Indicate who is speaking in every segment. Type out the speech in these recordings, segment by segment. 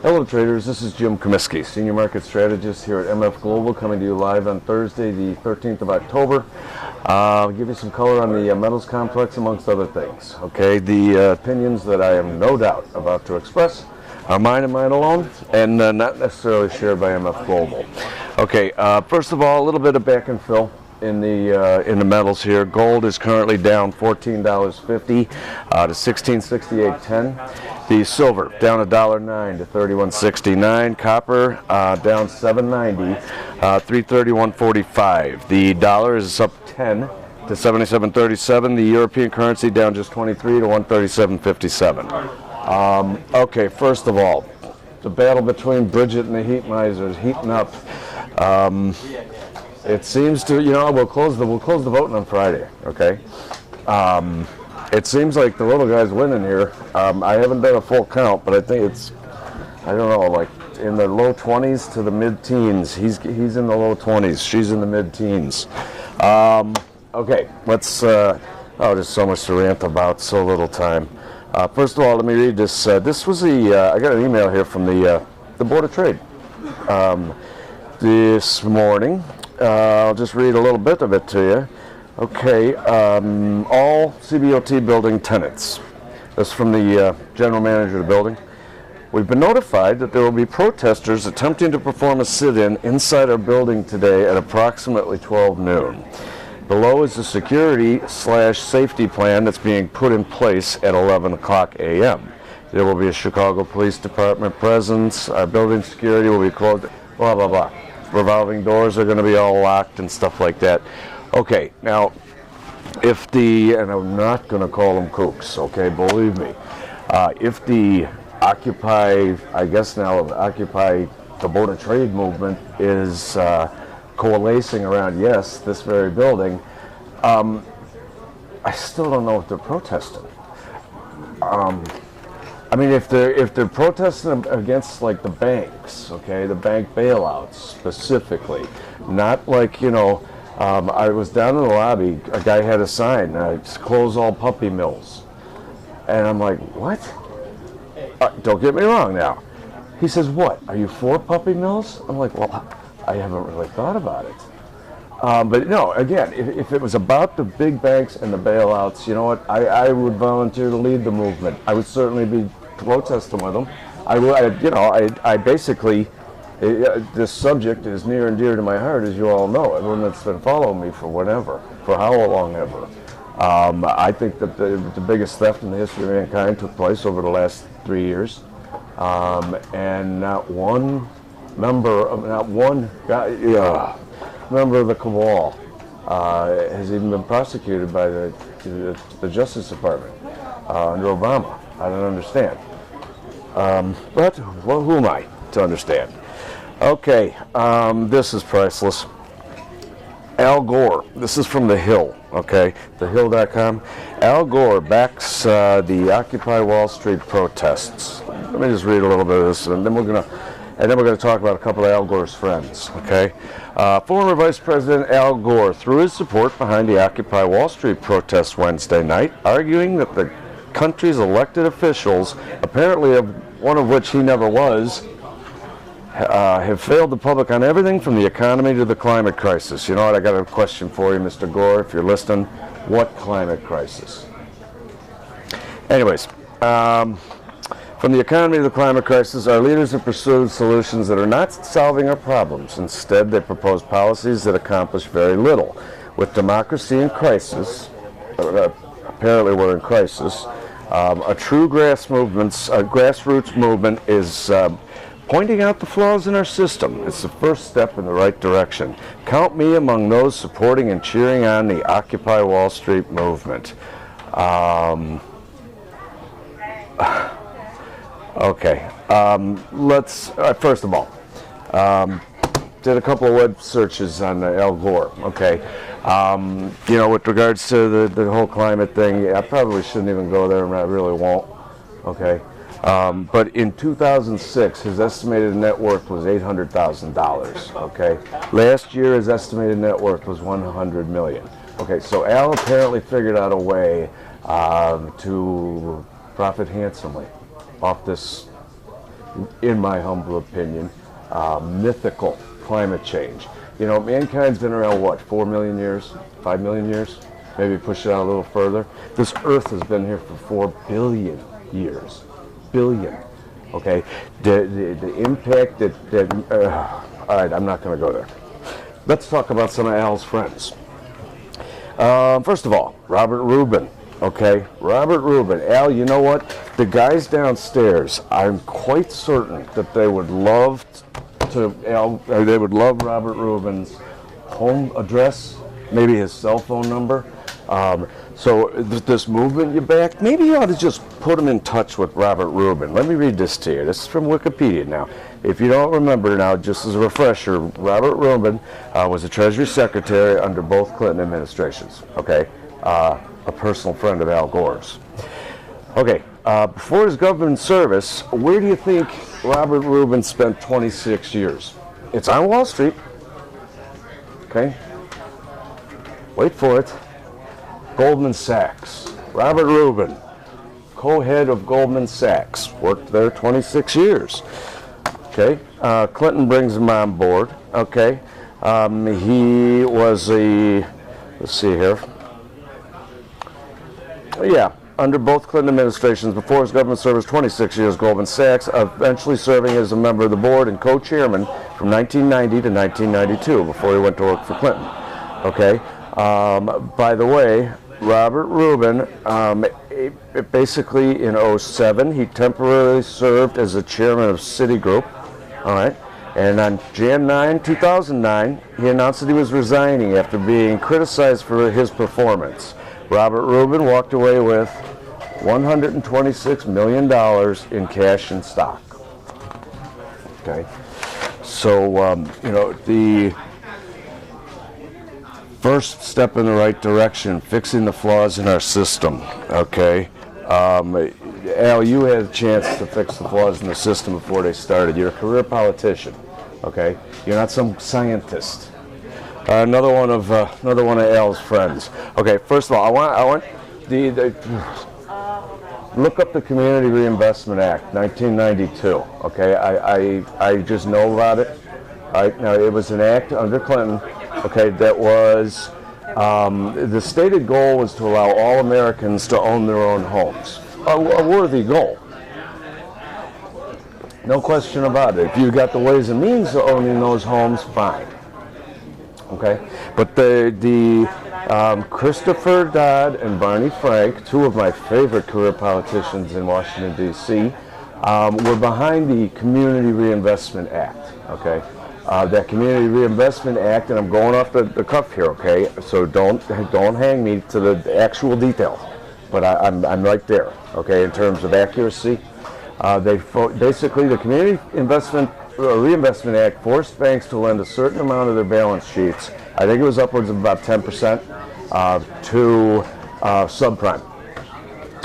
Speaker 1: Hello traders, this is Jim Comiskey, Senior Market Strategist here at MF Global, coming to you live on Thursday the 13th of October. I'll give you some color on the metals complex amongst other things. Okay, the opinions that I am no doubt about to express are mine and mine alone, and not necessarily shared by MF Global. Okay, first of all, a little bit of back and fill in the metals here. Gold is currently down $14.50 to $1668.10. The silver down $1.09 to $31.69. Copper down $7.90, $331.45. The dollar is up 10 to 77.37. The European currency down just 23 to 137.57. Okay, first of all, the battle between Bridget and the heat miser is heating up. It seems to, we'll close the voting on Friday. Okay. It seems like the little guy's winning here. I haven't done a full count, but I think it's, I don't know, like in the low 20s to the mid-teens. He's in the low 20s. She's in the mid-teens. Okay, let's. There's so much to rant about, so little time. First of all, let me read this. This was I got an email here from the Board of Trade this morning. I'll just read a little bit of it to you. Okay, all CBOT building tenants. This is from the general manager of the building. We've been notified that there will be protesters attempting to perform a sit-in inside our building today at approximately 12 noon. Below is the security/safety plan that's being put in place at 11 o'clock a.m. There will be a Chicago Police Department presence. Our building security will be closed, blah, blah, blah. Revolving doors are going to be all locked and stuff like that. Okay, now, and I'm not going to call them kooks, okay, believe me. If the Occupy the Board of Trade movement is coalescing around, yes, this very building, I still don't know if they're protesting. If they're protesting against like the banks, okay, the bank bailouts specifically, not like, I was down in the lobby, a guy had a sign, close all puppy mills. And I'm like, what? Don't get me wrong now. He says, what, are you for puppy mills? I'm like, well, I haven't really thought about it. But no, again, if it was about the big banks and the bailouts, you know what, I would volunteer to lead the movement. I would certainly be protesting with them. I basically, this subject is near and dear to my heart, as you all know. Everyone that's been following me for how long ever. I think that the biggest theft in the history of mankind took place over the last 3 years, and not one member of the cabal has even been prosecuted by the Justice Department under Obama. I don't understand. But who am I to understand? Okay, this is priceless. Al Gore, this is from The Hill, okay, thehill.com. Al Gore backs the Occupy Wall Street protests. Let me just read a little bit of this, and then we're going to talk about a couple of Al Gore's friends, okay? Former Vice President Al Gore threw his support behind the Occupy Wall Street protests Wednesday night, arguing that the country's elected officials, apparently one of which he never was, have failed the public on everything from the economy to the climate crisis. You know what? I got a question for you, Mr. Gore, if you're listening. What climate crisis? Anyways, from the economy to the climate crisis, our leaders have pursued solutions that are not solving our problems. Instead, they propose policies that accomplish very little. With democracy in crisis, apparently we're in crisis, a true grassroots movement is pointing out the flaws in our system. It's the first step in the right direction. Count me among those supporting and cheering on the Occupy Wall Street movement. Okay, let's, first of all, did a couple of web searches on Al Gore, okay. With regards to the whole climate thing, I probably shouldn't even go there, and I really won't, okay. But in 2006, his estimated net worth was $800,000, okay. Last year, his estimated net worth was $100 million. Okay, so Al apparently figured out a way to profit handsomely off this in my humble opinion, mythical climate change. You know, mankind's been around, what, 4 million years, 5 million years? Maybe push it out a little further. This Earth has been here for 4 billion years. Billion. Okay? The impact all right, I'm not going to go there. Let's talk about some of Al's friends. First of all, Robert Rubin. Okay, Robert Rubin. Al, you know what? The guys downstairs, I'm quite certain that they would love they would love Robert Rubin's home address, maybe his cell phone number. So this movement you back, maybe you ought to just put him in touch with Robert Rubin. Let me read this to you. This is from Wikipedia now. If you don't remember now, just as a refresher, Robert Rubin was a Treasury Secretary under both Clinton administrations. Okay, a personal friend of Al Gore's. Okay, before his government service, where do you think Robert Rubin spent 26 years? It's on Wall Street. Okay, wait for it. Goldman Sachs. Robert Rubin, co-head of Goldman Sachs, worked there 26 years. Okay, Clinton brings him on board. Okay, he was let's see here. Yeah, under both Clinton administrations, before his government service, 26 years, Goldman Sachs, eventually serving as a member of the board and co-chairman from 1990 to 1992, before he went to work for Clinton. Okay, by the way, Robert Rubin, basically in 2007, he temporarily served as the chairman of Citigroup. All right, and on Jan 9, 2009, he announced that he was resigning after being criticized for his performance. Robert Rubin walked away with $126 million in cash and stock. Okay, so you know, the first step in the right direction, fixing the flaws in our system. Okay, Al, you had a chance to fix the flaws in the system before they started. You're a career politician. Okay, you're not some scientist. Another one of Al's friends. Okay, first of all, I want the look up the Community Reinvestment Act, 1992. Okay, I just know about it. All right, now it was an act under Clinton. Okay, that was the stated goal was to allow all Americans to own their own homes. A worthy goal. No question about it. If you got the ways and means of owning those homes, fine. Okay, but the Christopher Dodd and Barney Frank, two of my favorite career politicians in Washington, D.C., were behind the Community Reinvestment Act. Okay, that Community Reinvestment Act, and I'm going off the cuff here. Okay, so don't hang me to the actual details, but I'm right there. Okay, in terms of accuracy, basically the Community Reinvestment Act forced banks to lend a certain amount of their balance sheets, I think it was upwards of about 10%, to subprime.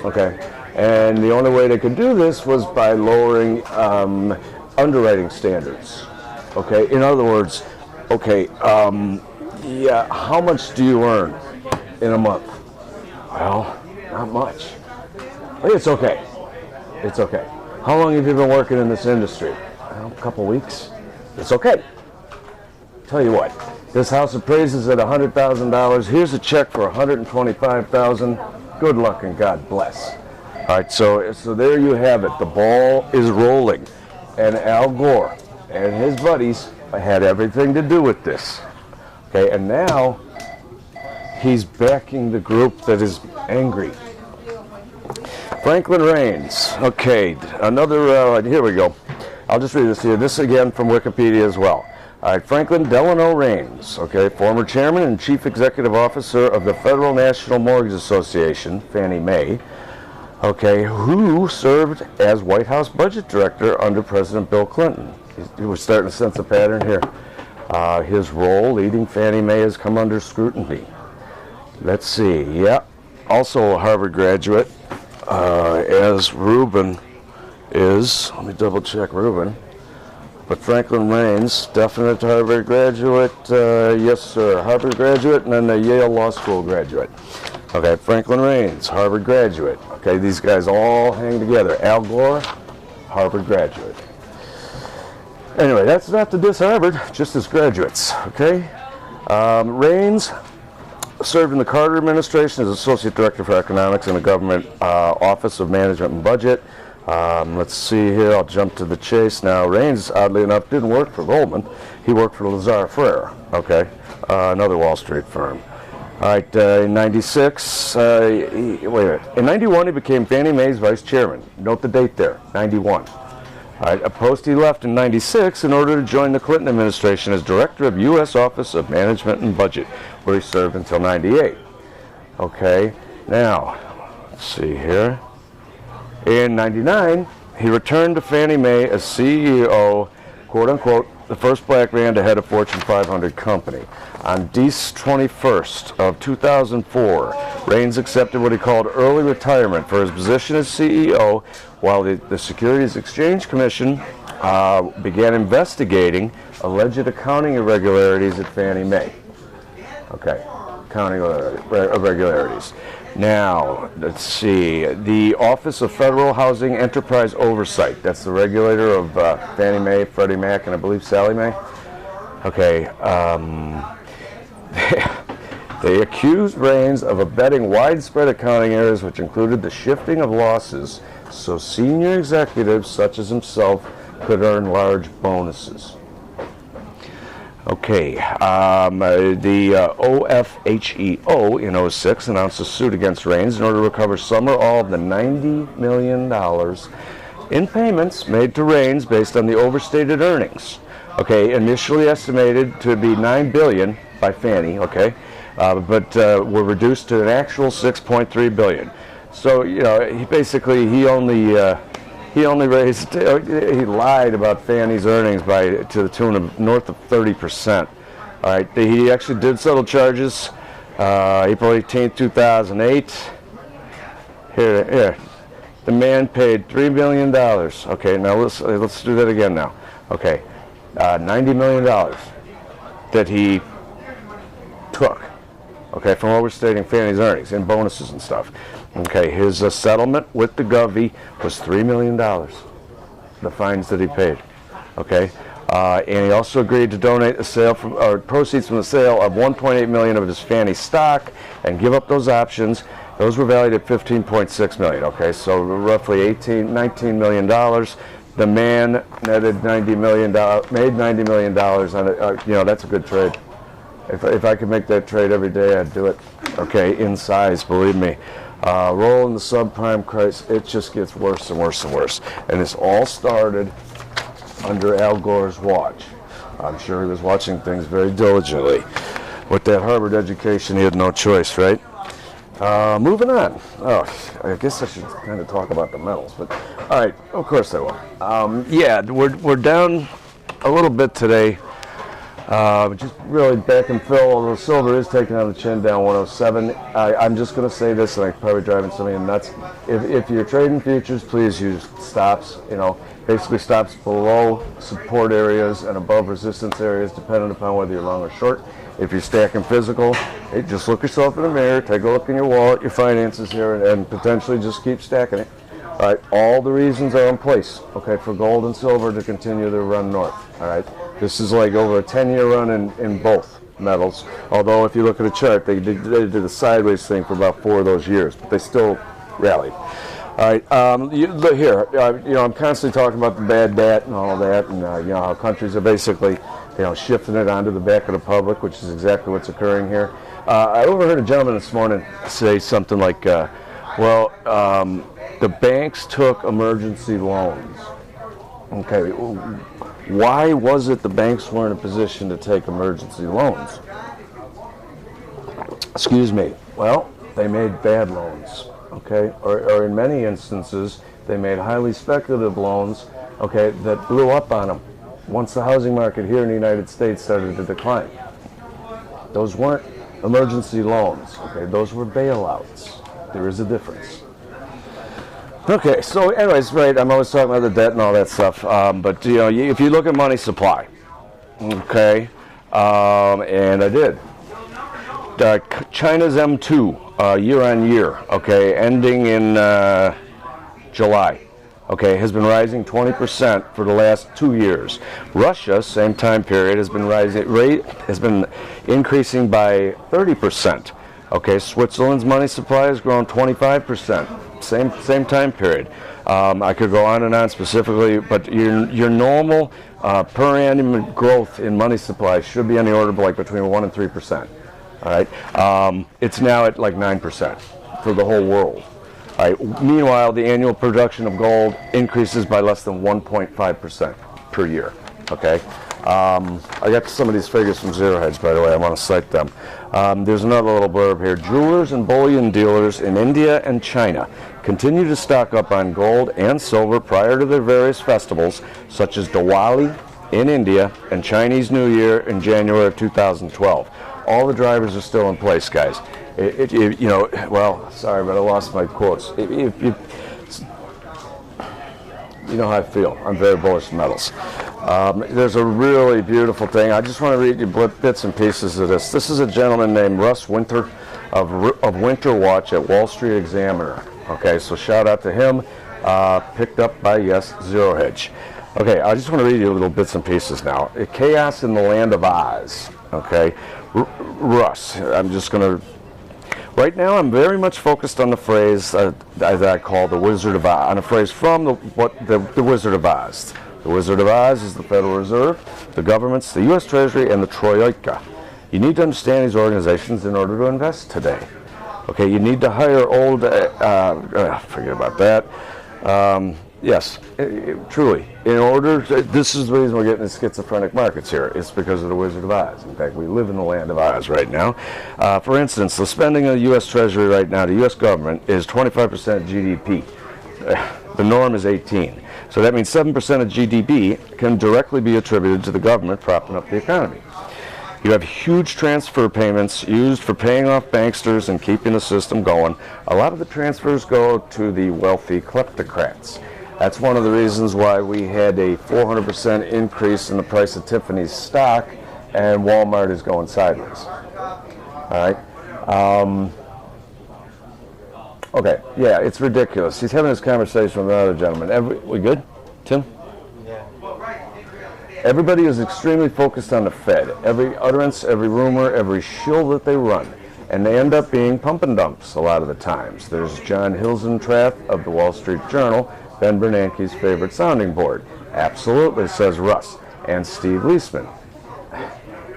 Speaker 1: Okay, and the only way they could do this was by lowering underwriting standards. Okay, in other words, okay, yeah, how much do you earn in a month? Well, not much. It's okay. It's okay. How long have you been working in this industry? A couple weeks. It's okay. Tell you what, this house appraises at $100,000. Here's a check for $125,000. Good luck and God bless. All right, so there you have it. The ball is rolling, and Al Gore and his buddies had everything to do with this. Okay, and now he's backing the group that is angry. Franklin Raines. Okay, another. Here we go. I'll just read this here. This again from Wikipedia as well. All right, Franklin Delano Raines, okay, former chairman and chief executive officer of the Federal National Mortgage Association, Fannie Mae, okay, who served as White House budget director under President Bill Clinton. We're starting to sense a pattern here. His role leading Fannie Mae has come under scrutiny. Let's see. Yeah, also a Harvard graduate, as Rubin is. Let me double check Rubin. But Franklin Raines, definite Harvard graduate. Yes, sir, Harvard graduate, and then a Yale Law School graduate. Okay, Franklin Raines, Harvard graduate. Okay, these guys all hang together. Al Gore, Harvard graduate. Anyway, that's not to diss Harvard, just as graduates, okay? Raines served in the Carter administration as Associate Director for Economics in the Government Office of Management and Budget. Let's see here, I'll jump to the chase now. Raines, oddly enough, didn't work for Goldman. He worked for Lazar Frere, okay? Another Wall Street firm. All right, in 96, in 91 he became Fannie Mae's vice chairman. Note the date there, 91. All right, a post he left in 96 in order to join the Clinton administration as Director of U.S. Office of Management and Budget, where he served until 98. Okay, now, let's see here. In 99, he returned to Fannie Mae as CEO, quote-unquote, the first black man to head a Fortune 500 company. On December 21st of 2004, Raines accepted what he called early retirement for his position as CEO while the Securities Exchange Commission began investigating alleged accounting irregularities at Fannie Mae. Okay, accounting irregularities. Now, let's see, the Office of Federal Housing Enterprise Oversight, that's the regulator of Fannie Mae, Freddie Mac, and I believe Sallie Mae. Okay, they accused Raines of abetting widespread accounting errors which included the shifting of losses so senior executives such as himself could earn large bonuses. Okay, the OFHEO in 06 announced a suit against Raines in order to recover some or all of the $90 million in payments made to Raines based on the overstated earnings. Okay, initially estimated to be $9 billion by Fannie, okay, but were reduced to an actual $6.3 billion. So, you know, he only raised, he lied about Fannie's earnings to the tune of north of 30%. All right, he actually did settle charges April 18th, 2008. Here, the man paid $3 million. Okay, now let's do that again now. Okay, $90 million that he took, okay, from overstating Fannie's earnings and bonuses and stuff. Okay, his settlement with the Govy was $3 million, the fines that he paid. Okay, and he also agreed to donate proceeds from the sale of $1.8 million of his Fannie stock and give up those options. Those were valued at $15.6 million. Okay, so roughly $19 million. The man netted $90 million, made $90 million on it. You know, that's a good trade. If I could make that trade every day, I'd do it. Okay, in size, believe me. Roll in the subprime crisis, it just gets worse and worse and worse. And this all started under Al Gore's watch. I'm sure he was watching things very diligently. With that Harvard education, he had no choice, right? Moving on. Oh, I guess I should kind of talk about the metals, but all right, of course I will. Yeah, we're down a little bit today. Just really back and fill, although silver is taking on the chin down 107. I'm just going to say this, and I'm probably driving somebody nuts. If you're trading futures, please use stops, you know, basically stops below support areas and above resistance areas, depending upon whether you're long or short. If you're stacking physical, hey, just look yourself in the mirror, take a look in your wallet, your finances here, and potentially just keep stacking it. All right, all the reasons are in place, okay, for gold and silver to continue their run north, all right? This is like over a 10-year run in both metals, although if you look at a chart, they did a sideways thing for about 4 of those years, but they still rallied. All right, look here, you know, I'm constantly talking about the bad debt and all that, and you know, how countries are basically, you know, shifting it onto the back of the public, which is exactly what's occurring here. I overheard a gentleman this morning say something like, the banks took emergency loans. Okay, why was it the banks were in a position to take emergency loans? Excuse me. Well, they made bad loans, okay? Or in many instances, they made highly speculative loans, okay, that blew up on them once the housing market here in the United States started to decline. Those weren't emergency loans, okay? Those were bailouts. There is a difference. Okay, so anyways, right, I'm always talking about the debt and all that stuff, but you know, if you look at money supply, okay, and I did, China's M2 year on year, okay, ending in July, okay, has been rising 20% for the last 2 years. Russia, same time period, has been increasing by 30%. Okay, Switzerland's money supply has grown 25%. Same time period. I could go on and on specifically, but your normal per annum growth in money supply should be on the order of like between 1 and 3%. All right, it's now at like 9% for the whole world. All right. Meanwhile, the annual production of gold increases by less than 1.5% per year. Okay. I got some of these figures from Zero Hedge, by the way. I want to cite them. There's another little blurb here. Jewelers and bullion dealers in India and China continue to stock up on gold and silver prior to their various festivals, such as Diwali in India and Chinese New Year in January of 2012. All the drivers are still in place, guys. Well, sorry, but I lost my quotes. You know how I feel. I'm very bullish on metals. There's a really beautiful thing. I just want to read you bits and pieces of this. This is a gentleman named Russ Winter of Winter Watch at Wall Street Examiner. Okay, so shout out to him. Picked up by, yes, Zero Hedge. Okay, I just want to read you little bits and pieces now. Chaos in the Land of Oz. Okay, Russ, I'm just going to... Right now, I'm very much focused on the phrase that I call the Wizard of Oz, on a phrase from the Wizard of Oz. The Wizard of Oz is the Federal Reserve, the governments, the U.S. Treasury, and the Troika. You need to understand these organizations in order to invest today. Okay, you need to hire old, forget about that. Yes, truly. In order to, this is the reason we're getting the schizophrenic markets here. It's because of the Wizard of Oz. In fact, we live in the land of Oz right now. For instance, the spending of the U.S. Treasury right now, the U.S. government, is 25% GDP. The norm is 18. So that means 7% of GDP can directly be attributed to the government propping up the economy. You have huge transfer payments used for paying off banksters and keeping the system going. A lot of the transfers go to the wealthy kleptocrats. That's one of the reasons why we had a 400% increase in the price of Tiffany's stock, and Walmart is going sideways. All right. Okay. Yeah, it's ridiculous. He's having this conversation with another gentleman. We good, Tim? Yeah. Everybody is extremely focused on the Fed. Every utterance, every rumor, every shill that they run. And they end up being pump and dumps a lot of the times. There's John Hilsentrath of the Wall Street Journal, Ben Bernanke's favorite sounding board. Absolutely, says Russ. And Steve Leisman.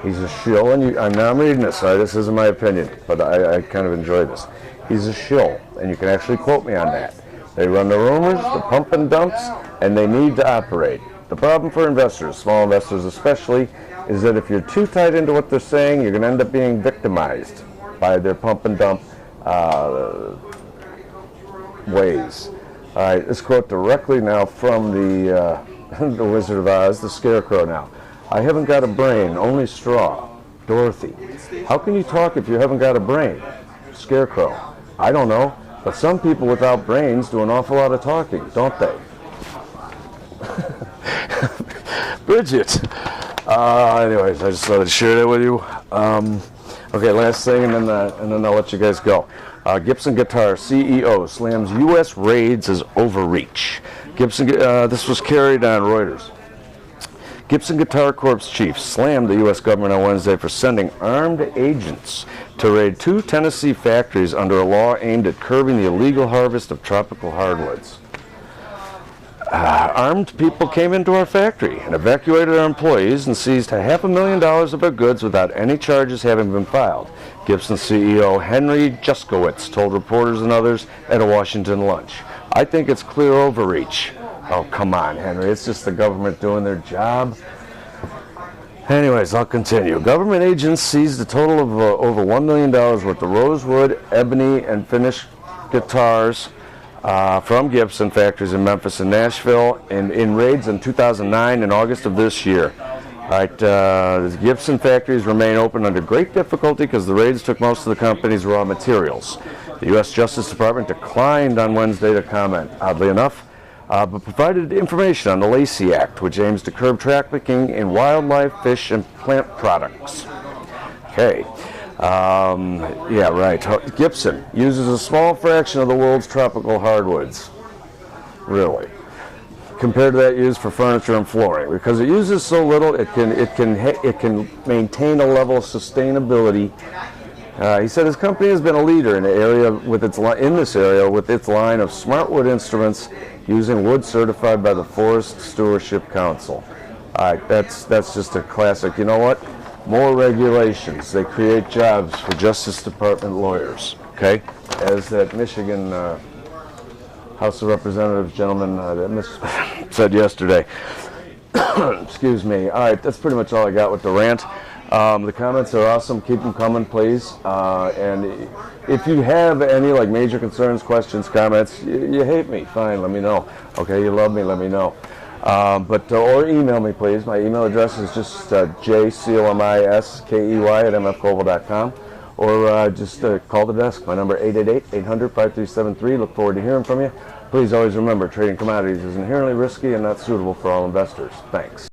Speaker 1: He's a shill, and I'm reading this, sorry, this isn't my opinion, but I kind of enjoy this. He's a shill, and you can actually quote me on that. They run the rumors, the pump and dumps, and they need to operate. The problem for investors, small investors especially, is that if you're too tied into what they're saying, you're going to end up being victimized by their pump and dump ways. All right, this quote directly now from the the Wizard of Oz, the Scarecrow now. I haven't got a brain, only straw. Dorothy. How can you talk if you haven't got a brain? Scarecrow. I don't know, but some people without brains do an awful lot of talking, don't they? Bridget. Anyways, I just thought I'd share that with you. Okay, last thing, and then I'll let you guys go. Gibson Guitar CEO slams U.S. raids as overreach. This was carried on Reuters. Gibson Guitar Corps chief slammed the U.S. government on Wednesday for sending armed agents to raid 2 Tennessee factories under a law aimed at curbing the illegal harvest of tropical hardwoods. Armed people came into our factory and evacuated our employees and seized $500,000 of our goods without any charges having been filed, Gibson CEO Henry Juskowitz told reporters and others at a Washington lunch. I think it's clear overreach. Oh, come on, Henry. It's just the government doing their job. Anyways, I'll continue. Government agents seized a total of over $1 million worth of rosewood, ebony, and finished guitars from Gibson factories in Memphis and Nashville in raids in 2009 and August of this year. Right, the Gibson factories remain open under great difficulty because the raids took most of the company's raw materials. The U.S. Justice Department declined on Wednesday to comment, oddly enough, but provided information on the Lacey Act, which aims to curb trafficking in wildlife, fish, and plant products. Okay. Yeah, right. Gibson uses a small fraction of the world's tropical hardwoods. Really. compared to that used for furniture and flooring. Because it uses so little, it can maintain a level of sustainability. He said his company has been a leader in the area with its line of smart wood instruments using wood certified by the Forest Stewardship Council. That's just a classic. You know what? More regulations. They create jobs for Justice Department lawyers. Okay, as that Michigan House of Representatives gentleman said yesterday. Excuse me. All right, that's pretty much all I got with the rant. The comments are awesome. Keep them coming, please. And if you have any like major concerns, questions, comments, you hate me, fine, let me know. Okay, you love me, let me know. Or email me, please. My email address is just jcomiskey@mfglobal.com. Or just call the desk. My number 888-800-5373. Look forward to hearing from you. Please always remember, trading commodities is inherently risky and not suitable for all investors. Thanks.